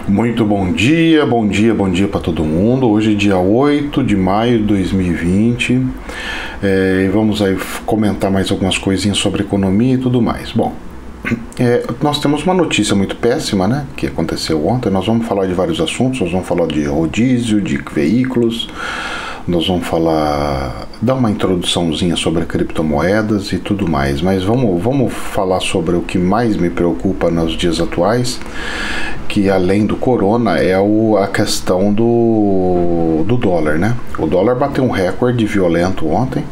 Muito bom dia para todo mundo. Hoje é dia 8 de maio de 2020 e vamos aí comentar mais algumas coisinhas sobre economia e tudo mais. Bom, nós temos uma notícia muito péssima, né, que aconteceu ontem. Nós vamos falar de vários assuntos, nós vamos falar de rodízio, de veículos, nós vamos dar uma introduçãozinha sobre criptomoedas e tudo mais, mas vamos falar sobre o que mais me preocupa nos dias atuais, que além do corona é a questão do dólar, né? O dólar bateu um recorde violento ontem,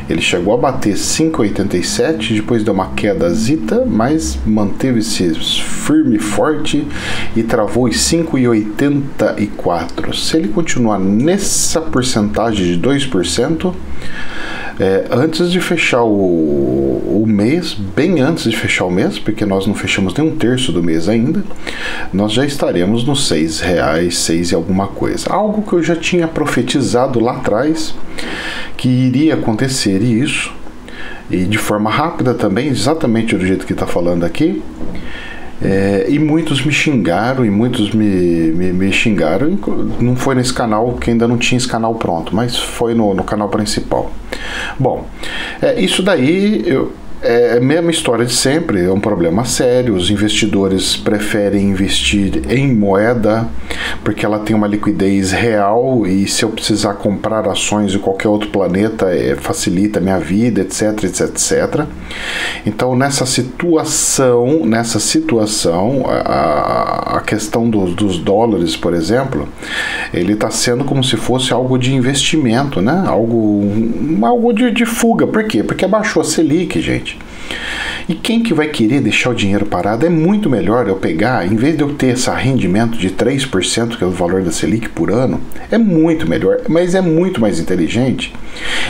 ele chegou a bater 5,87, depois deu uma quedazita, mas manteve-se firme e forte e travou em 5,84. Se ele continuar nessa porcentagem de 2%, antes de fechar o mês, bem antes de fechar o mês, porque nós não fechamos nem um terço do mês ainda, nós já estaremos nos R$6, 6 e alguma coisa. Algo que eu já tinha profetizado lá atrás, que iria acontecer isso, e de forma rápida também, exatamente do jeito que está falando aqui. E muitos me xingaram, me xingaram. Não foi nesse canal, que ainda não tinha esse canal pronto, mas foi no canal principal. Bom, isso daí é a mesma história de sempre, é um problema sério. Os investidores preferem investir em moeda porque ela tem uma liquidez real, e se eu precisar comprar ações de qualquer outro planeta, facilita a minha vida, etc, etc, etc. Então nessa situação, a questão dos dólares, por exemplo, ele está sendo como se fosse algo de investimento, né? Algo de fuga. Por quê? Porque abaixou a Selic, gente. E quem que vai querer deixar o dinheiro parado? É muito melhor eu pegar, em vez de eu ter esse rendimento de 3%, que é o valor da Selic por ano, é muito melhor, mas é muito mais inteligente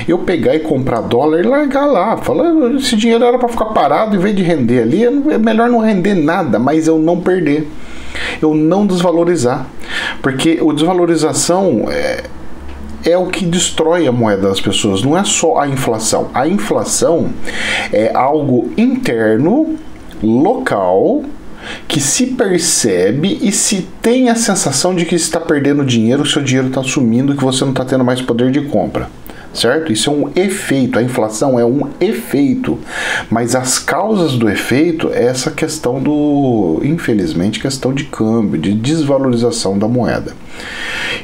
eu pegar e comprar dólar e largar lá. Falar, esse dinheiro era para ficar parado, em vez de render ali, é melhor não render nada, mas eu não perder, eu não desvalorizar, porque a desvalorização é o que destrói a moeda das pessoas, não é só a inflação. A inflação é algo interno, local, que se percebe e se tem a sensação de que está perdendo dinheiro, o seu dinheiro está sumindo e que você não está tendo mais poder de compra. Certo? Isso é um efeito, a inflação é um efeito, mas as causas do efeito é essa questão infelizmente, questão de câmbio, de desvalorização da moeda.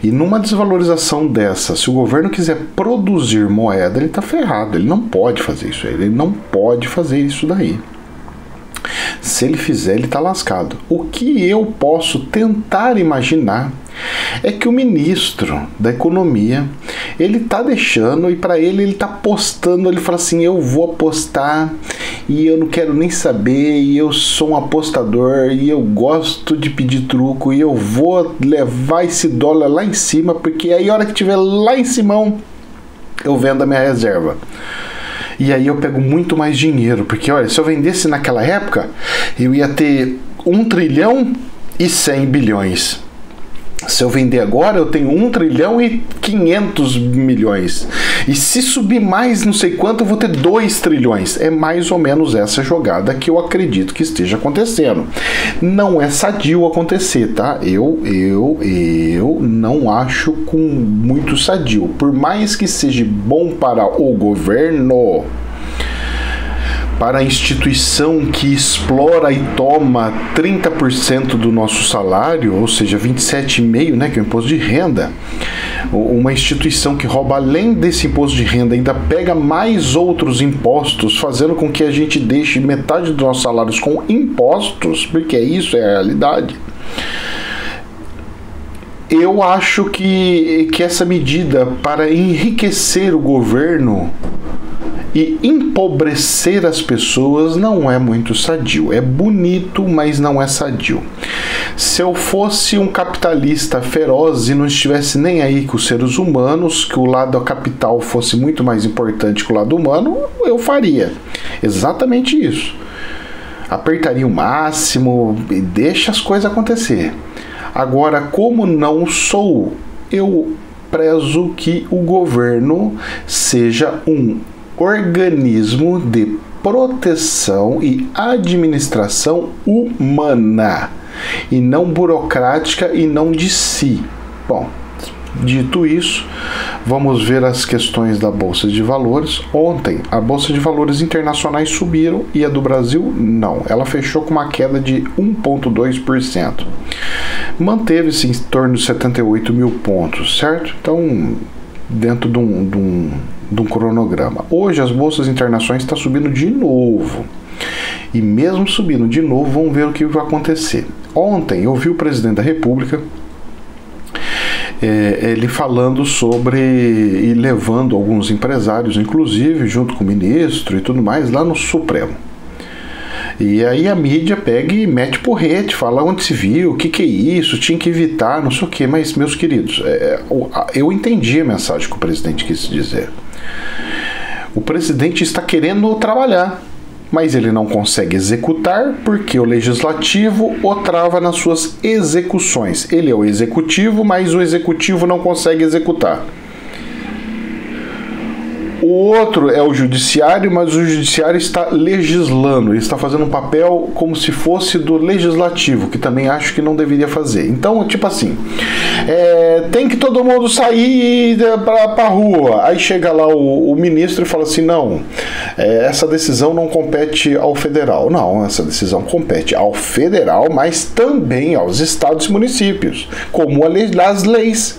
E numa desvalorização dessa, se o governo quiser produzir moeda, ele está ferrado, ele não pode fazer isso, ele não pode fazer isso daí. Se ele fizer, ele está lascado. O que eu posso tentar imaginar é que o ministro da Economia, ele está deixando, e para ele está apostando, ele fala assim, eu vou apostar e eu não quero nem saber, e eu sou um apostador e eu gosto de pedir truco, e eu vou levar esse dólar lá em cima, porque aí a hora que tiver lá em cima eu vendo a minha reserva. E aí eu pego muito mais dinheiro, porque olha, se eu vendesse naquela época, eu ia ter 1 trilhão e 100 bilhões. Se eu vender agora, eu tenho 1 trilhão e 500 milhões. E se subir mais não sei quanto, eu vou ter 2 trilhões. É mais ou menos essa jogada que eu acredito que esteja acontecendo. Não é sadio acontecer, tá? Eu não acho muito sadio. Por mais que seja bom para o governo, para a instituição que explora e toma 30% do nosso salário, ou seja, 27,5%, né, que é o imposto de renda, uma instituição que rouba além desse imposto de renda, ainda pega mais outros impostos, fazendo com que a gente deixe metade dos nossos salários com impostos, porque isso é a realidade. Eu acho que essa medida para enriquecer o governo e empobrecer as pessoas não é muito sadio. É bonito, mas não é sadio. Se eu fosse um capitalista feroz e não estivesse nem aí com os seres humanos, que o lado da capital fosse muito mais importante que o lado humano, eu faria exatamente isso. Apertaria o máximo e deixa as coisas acontecer. Agora, como não sou, eu prezo que o governo seja um organismo de proteção e administração humana, e não burocrática e não de si. Bom, dito isso, vamos ver as questões da Bolsa de Valores. Ontem, a Bolsa de Valores internacionais subiram e a do Brasil não. Ela fechou com uma queda de 1,2%. Manteve-se em torno de 78 mil pontos, certo? Então, dentro de um cronograma. Hoje, as bolsas internacionais estão subindo de novo. E mesmo subindo de novo, vamos ver o que vai acontecer. Ontem, eu vi o presidente da República ele falando sobre e levando alguns empresários, inclusive junto com o ministro e tudo mais, lá no Supremo. E aí a mídia pega e mete porrete, fala onde se viu, o que é isso, tinha que evitar, não sei o que. Mas, meus queridos, eu entendi a mensagem que o presidente quis dizer. O presidente está querendo trabalhar, mas ele não consegue executar porque o legislativo o trava nas suas execuções. Ele é o executivo, mas o executivo não consegue executar. O outro é o judiciário, mas o judiciário está legislando, ele está fazendo um papel como se fosse do legislativo, que também acho que não deveria fazer. Então, tipo assim, tem que todo mundo sair para a rua. Aí chega lá o ministro e fala assim, não, essa decisão não compete ao federal. Não, essa decisão compete ao federal, mas também aos estados e municípios, como as leis.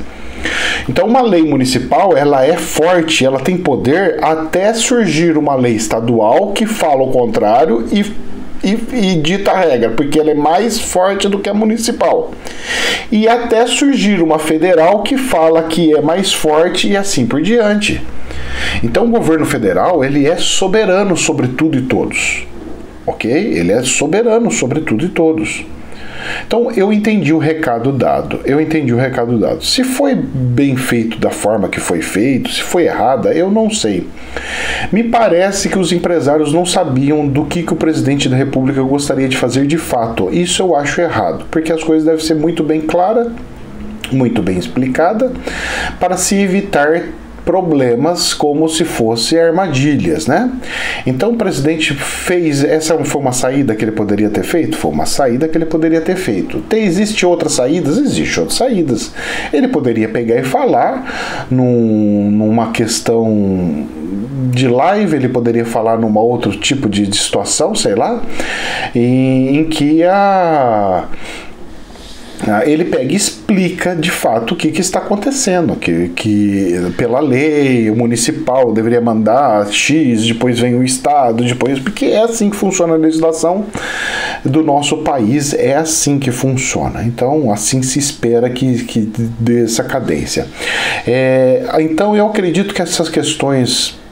Então, uma lei municipal, ela é forte, ela tem poder até surgir uma lei estadual que fala o contrário e dita a regra, porque ela é mais forte do que a municipal. E até surgir uma federal que fala que é mais forte e assim por diante. Então, o governo federal, ele é soberano sobre tudo e todos. Ok? Ele é soberano sobre tudo e todos. Então, eu entendi o recado dado. Se foi bem feito da forma que foi feito, se foi errada, eu não sei. Me parece que os empresários não sabiam do que o presidente da República gostaria de fazer de fato. Isso eu acho errado, porque as coisas devem ser muito bem claras, muito bem explicadas, para se evitar problemas como se fossem armadilhas, né? Então o presidente fez, essa foi uma saída que ele poderia ter feito? Foi uma saída que ele poderia ter feito. Existem outras saídas? Existem outras saídas. Ele poderia pegar e falar numa questão de live, ele poderia falar numa outro tipo de situação, sei lá, em que ele pega e explica de fato o que está acontecendo, que pela lei o municipal deveria mandar X, depois vem o estado, depois, porque é assim que funciona a legislação do nosso país, é assim que funciona. Então, assim se espera que dê essa cadência. Então, eu acredito que essas questões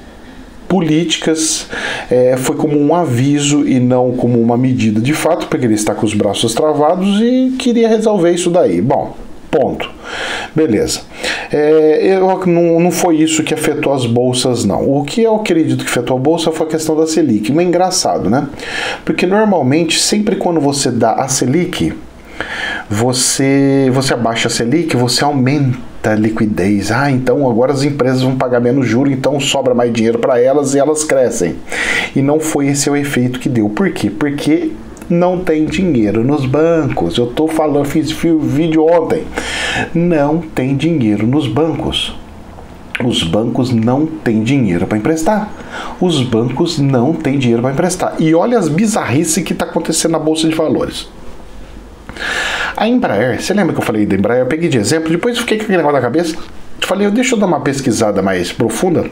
políticas foi como um aviso e não como uma medida de fato, porque ele está com os braços travados e queria resolver isso daí. Bom, ponto. Beleza. Não foi isso que afetou as bolsas, não. O que eu acredito que afetou a bolsa foi a questão da Selic. Mas é engraçado, né? Porque normalmente, sempre quando você dá a Selic, você abaixa a Selic, você aumenta a liquidez. Então agora as empresas vão pagar menos juros, então sobra mais dinheiro para elas e elas crescem. E não foi esse o efeito que deu. Por quê? Porque não tem dinheiro nos bancos. Eu tô falando, fiz vídeo ontem. Não tem dinheiro nos bancos. Os bancos não têm dinheiro para emprestar. Os bancos não têm dinheiro para emprestar. E olha as bizarrices que está acontecendo na Bolsa de Valores. A Embraer, você lembra que eu falei da Embraer? Eu peguei de exemplo, depois eu fiquei com aquele negócio na cabeça. Eu falei, deixa eu dar uma pesquisada mais profunda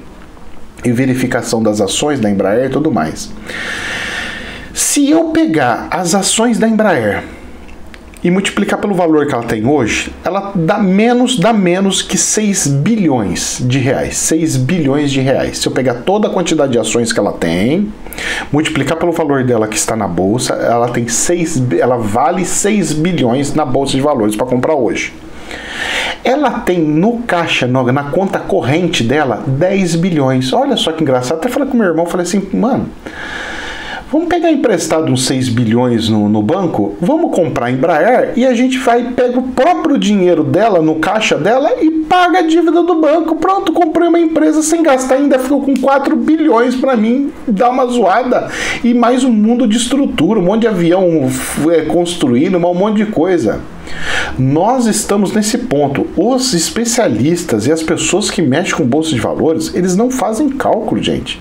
e verificação das ações da Embraer e tudo mais. Se eu pegar as ações da Embraer e multiplicar pelo valor que ela tem hoje, ela dá menos que 6 bilhões de reais. 6 bilhões de reais. Se eu pegar toda a quantidade de ações que ela tem, multiplicar pelo valor dela que está na bolsa, ela vale 6 bilhões na bolsa de valores para comprar hoje. Ela tem no caixa, na conta corrente dela, 10 bilhões. Olha só que engraçado. Até falei com meu irmão, falei assim, mano, Vamos pegar emprestado uns 6 bilhões no banco, vamos comprar a Embraer e a gente pega o próprio dinheiro dela, no caixa dela, e paga a dívida do banco. Pronto, comprei uma empresa sem gastar, ainda ficou com 4 bilhões para mim, dar uma zoada. E mais um mundo de estrutura, um monte de avião construído, um monte de coisa. Nós estamos nesse ponto. Os especialistas e as pessoas que mexem com bolsa de valores, eles não fazem cálculo, gente.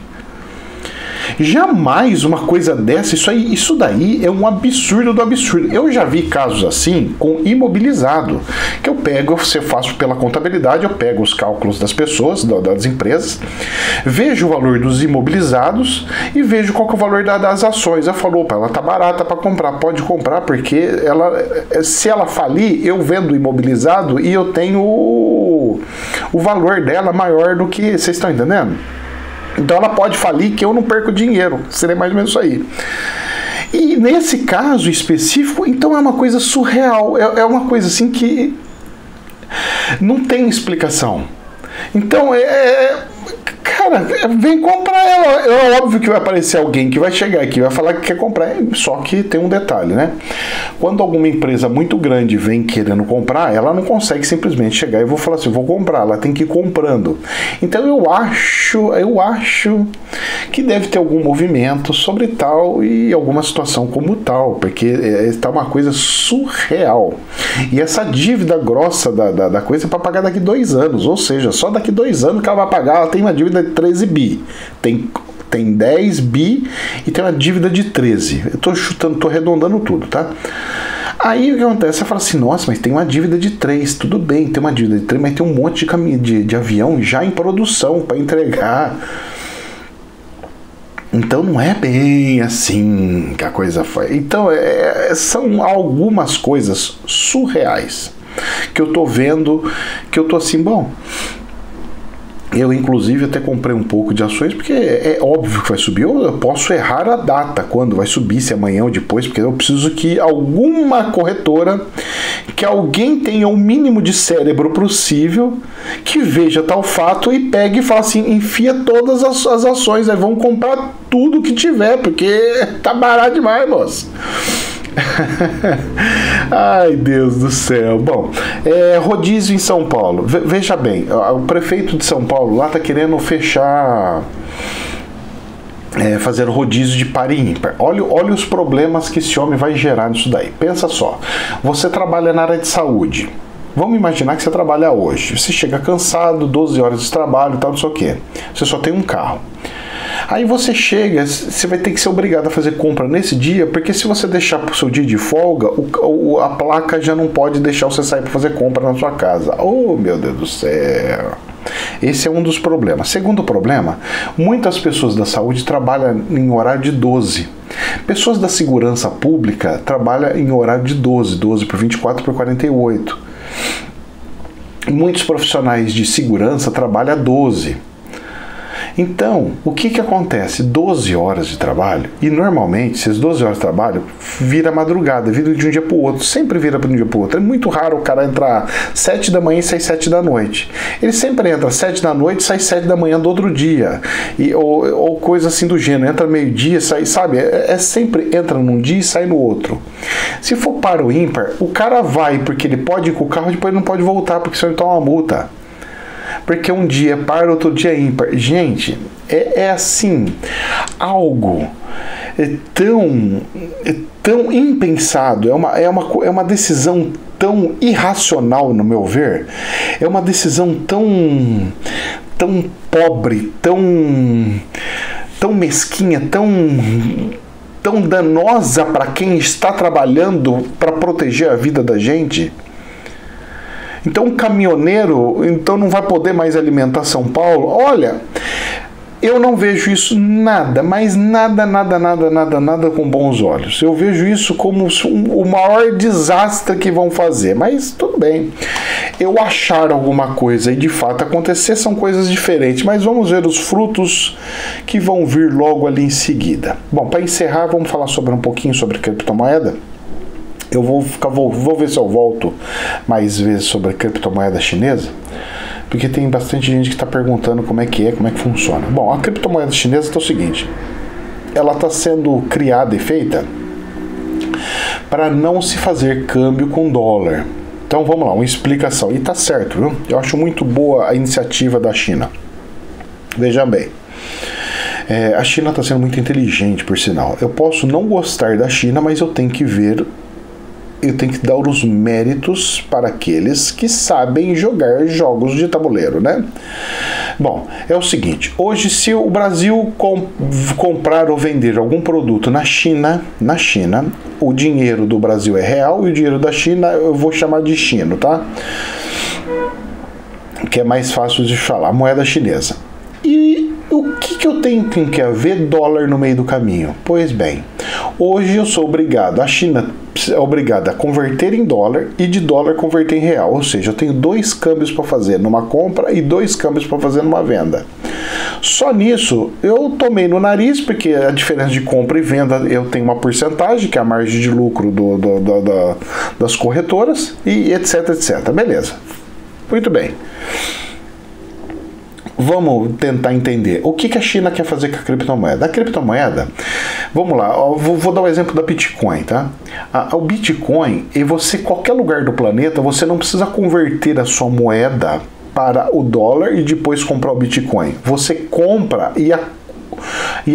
Jamais uma coisa dessa, isso daí é um absurdo do absurdo. Eu já vi casos assim com imobilizado, que você faço pela contabilidade, eu pego os cálculos das pessoas, das empresas, vejo o valor dos imobilizados e vejo qual que é o valor das ações. Eu falo, opa, ela tá barata para comprar, pode comprar, porque se ela falir, eu vendo imobilizado e eu tenho o valor dela maior do que, vocês estão entendendo? Então ela pode falir que eu não perco dinheiro. Seria mais ou menos isso aí. E nesse caso específico, então é uma coisa surreal. É uma coisa assim que não tem explicação. Então cara, vem comprar ela. É óbvio que vai aparecer alguém que vai chegar aqui e vai falar que quer comprar. Só que tem um detalhe, né? Quando alguma empresa muito grande vem querendo comprar, ela não consegue simplesmente chegar e vou falar assim, vou comprar. Ela tem que ir comprando. Então eu acho que deve ter algum movimento sobre tal e alguma situação como tal, porque está uma coisa surreal. E essa dívida grossa da coisa é para pagar daqui 2 anos, ou seja, só daqui 2 anos que ela vai pagar. Ela tem uma dívida de 13 bi, tem 10 bi e tem uma dívida de 13. Eu tô chutando, tô arredondando tudo, tá? Aí o que acontece? Você fala assim, nossa, mas tem uma dívida de 3, tudo bem, tem uma dívida de 3, mas tem um monte de avião já em produção para entregar. Então não é bem assim que a coisa foi. Então são algumas coisas surreais que eu tô vendo, que eu tô assim, bom... Eu, inclusive, até comprei um pouco de ações, porque é óbvio que vai subir. Eu posso errar a data, quando vai subir, se amanhã ou depois, porque eu preciso que alguma corretora, que alguém tenha o mínimo de cérebro possível, que veja tal fato e pegue e fala assim, enfia todas as ações, aí vão comprar tudo que tiver, porque tá barato demais, moço. Ai, Deus do céu. Bom, rodízio em São Paulo. Veja bem, o prefeito de São Paulo lá tá querendo fechar, fazer rodízio de par e ímpar. Olha os problemas que esse homem vai gerar nisso daí. Pensa só, você trabalha na área de saúde. Vamos imaginar que você trabalha hoje. Você chega cansado, 12 horas de trabalho e tal, não sei o quê. Você só tem um carro. Aí você chega, você vai ter que ser obrigado a fazer compra nesse dia, porque se você deixar para o seu dia de folga, a placa já não pode deixar você sair para fazer compra na sua casa. Oh, meu Deus do céu! Esse é um dos problemas. Segundo problema, muitas pessoas da saúde trabalham em horário de 12. Pessoas da segurança pública trabalham em horário de 12 por 24 por 48. Muitos profissionais de segurança trabalham a 12. Então, o que acontece? 12 horas de trabalho, e normalmente, essas 12 horas de trabalho, vira madrugada, vira de um dia para o outro, sempre vira de um dia para o outro. É muito raro o cara entrar 7 da manhã e sair 7 da noite. Ele sempre entra 7 da noite e sai 7 da manhã do outro dia, ou coisa assim do gênero, entra meio-dia, sai, sabe? Sempre entra num dia e sai no outro. Se for para o ímpar, o cara vai porque ele pode ir com o carro, depois ele não pode voltar, porque senão ele toma uma multa. Porque um dia par, outro dia é ímpar. Gente, é assim, algo tão impensado, é uma decisão tão irracional, no meu ver, é uma decisão tão pobre, tão mesquinha, tão danosa para quem está trabalhando para proteger a vida da gente. Então o caminhoneiro não vai poder mais alimentar São Paulo. Olha, eu não vejo isso nada, mas nada com bons olhos. Eu vejo isso como o maior desastre que vão fazer, mas tudo bem. Eu achar alguma coisa e de fato acontecer são coisas diferentes, mas vamos ver os frutos que vão vir logo ali em seguida. Bom, para encerrar, vamos falar um pouquinho sobre criptomoeda. Eu vou ver se eu volto mais vezes sobre a criptomoeda chinesa, porque tem bastante gente que está perguntando como é que funciona. Bom, a criptomoeda chinesa é o seguinte, ela está sendo criada e feita para não se fazer câmbio com dólar. Então vamos lá, uma explicação. E tá certo, viu? Eu acho muito boa a iniciativa da China. Veja bem, a China está sendo muito inteligente, por sinal. Eu posso não gostar da China, mas eu tenho que ver, eu tenho que dar os méritos para aqueles que sabem jogar jogos de tabuleiro, né? Bom, é o seguinte, hoje se o Brasil comprar ou vender algum produto na China, o dinheiro do Brasil é real e o dinheiro da China eu vou chamar de chino, tá? Que é mais fácil de falar, moeda chinesa. E o que eu tenho que haver dólar no meio do caminho? Pois bem, hoje eu sou obrigado, a China é obrigada a converter em dólar e de dólar converter em real, ou seja, eu tenho 2 câmbios para fazer numa compra e 2 câmbios para fazer numa venda. Só nisso eu tomei no nariz, porque a diferença de compra e venda eu tenho uma porcentagem, que é a margem de lucro das corretoras, e etc, etc. Beleza, muito bem. Vamos tentar entender o que a China quer fazer com a criptomoeda. A criptomoeda, vamos lá, vou dar o exemplo da Bitcoin, tá? O Bitcoin, e você, qualquer lugar do planeta, você não precisa converter a sua moeda para o dólar e depois comprar o Bitcoin. Você compra e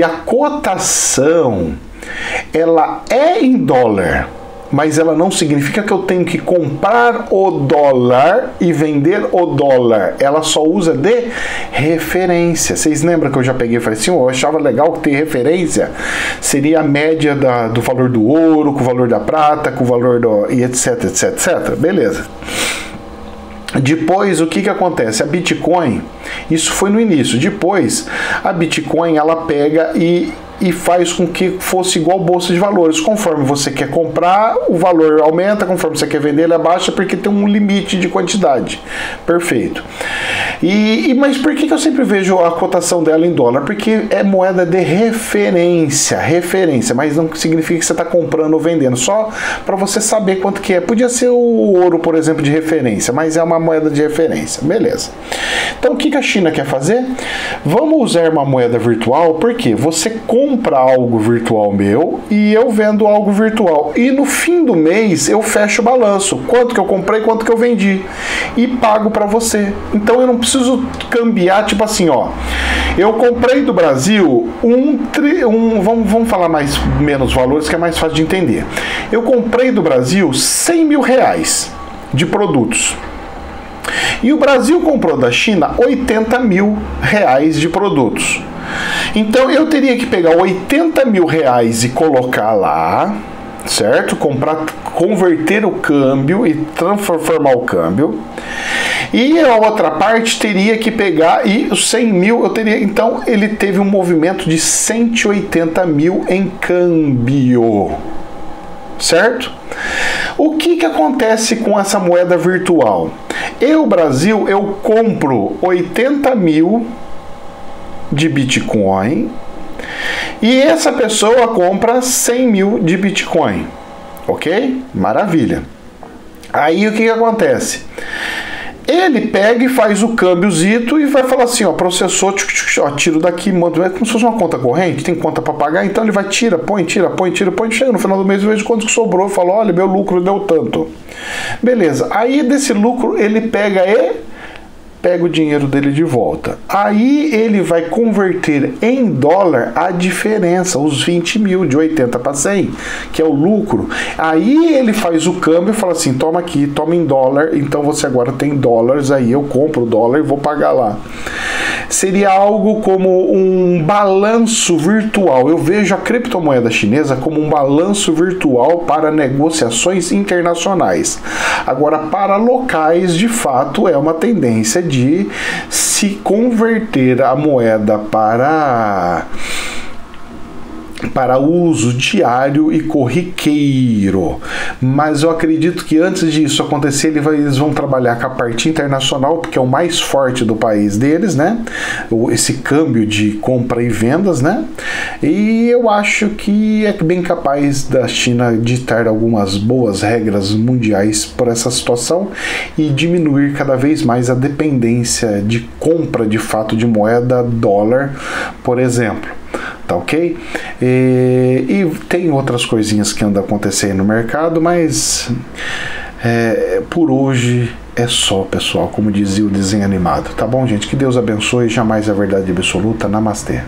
a cotação, ela é em dólar, mas ela não significa que eu tenho que comprar o dólar e vender o dólar. Ela só usa de referência. Vocês lembram que eu já peguei e falei assim, eu achava legal que ter referência seria a média do valor do ouro, com o valor da prata, com o valor do... e etc, etc, etc. Beleza. Depois, o que acontece? A Bitcoin, isso foi no início. Depois, a Bitcoin, ela pega e faz com que fosse igual bolsa de valores. Conforme você quer comprar, o valor aumenta, conforme você quer vender, ele abaixa, porque tem um limite de quantidade. Perfeito. Mas por que eu sempre vejo a cotação dela em dólar? Porque é moeda de referência, mas não significa que você está comprando ou vendendo, só para você saber quanto que é. Podia ser o ouro, por exemplo, de referência, mas é uma moeda de referência. Beleza. Então, o que a China quer fazer? Vamos usar uma moeda virtual, porque você compra algo virtual meu e eu vendo algo virtual. E no fim do mês eu fecho o balanço. Quanto que eu comprei, quanto que eu vendi. E pago para você. Então eu não preciso cambiar, tipo assim, ó. Eu comprei do Brasil vamos falar menos valores, que é mais fácil de entender. Eu comprei do Brasil 100 mil reais de produtos. E o Brasil comprou da China 80 mil reais de produtos. Então eu teria que pegar 80 mil reais e colocar lá, certo? Converter o câmbio e transformar o câmbio. E a outra parte teria que pegar e os 100 mil eu teria. Então ele teve um movimento de 180 mil em câmbio, certo? O que acontece com essa moeda virtual? Brasil, eu compro 80 mil de Bitcoin e essa pessoa compra 100 mil de Bitcoin, ok? Maravilha. Aí o que acontece? Ele pega e faz o câmbiozito e vai falar assim, ó, processou, tiro daqui, manda, é como se fosse uma conta corrente, tem conta para pagar, então ele vai, põe, chega no final do mês, eu vejo quanto que sobrou, fala, olha, meu lucro deu tanto. Beleza, aí desse lucro ele pega o dinheiro dele de volta. Aí ele vai converter em dólar a diferença, os 20 mil, de 80 para 100, que é o lucro. Aí ele faz o câmbio e fala assim, toma aqui, toma em dólar, então você agora tem dólares, aí eu compro o dólar e vou pagar lá. Seria algo como um balanço virtual. Eu vejo a criptomoeda chinesa como um balanço virtual para negociações internacionais. Agora, para locais, de fato, é uma tendência de se converter a moeda para uso diário e corriqueiro. Mas eu acredito que antes disso acontecer, eles vão trabalhar com a parte internacional, porque é o mais forte do país deles, né? Esse câmbio de compra e vendas, né? E eu acho que é bem capaz da China ditar algumas boas regras mundiais por essa situação e diminuir cada vez mais a dependência de compra de fato de moeda dólar, por exemplo. tá ok? E tem outras coisinhas que andam acontecendo no mercado, mas por hoje é só, pessoal, como dizia o desenho animado. Tá bom, gente? Que Deus abençoe, jamais a verdade absoluta. Namastê.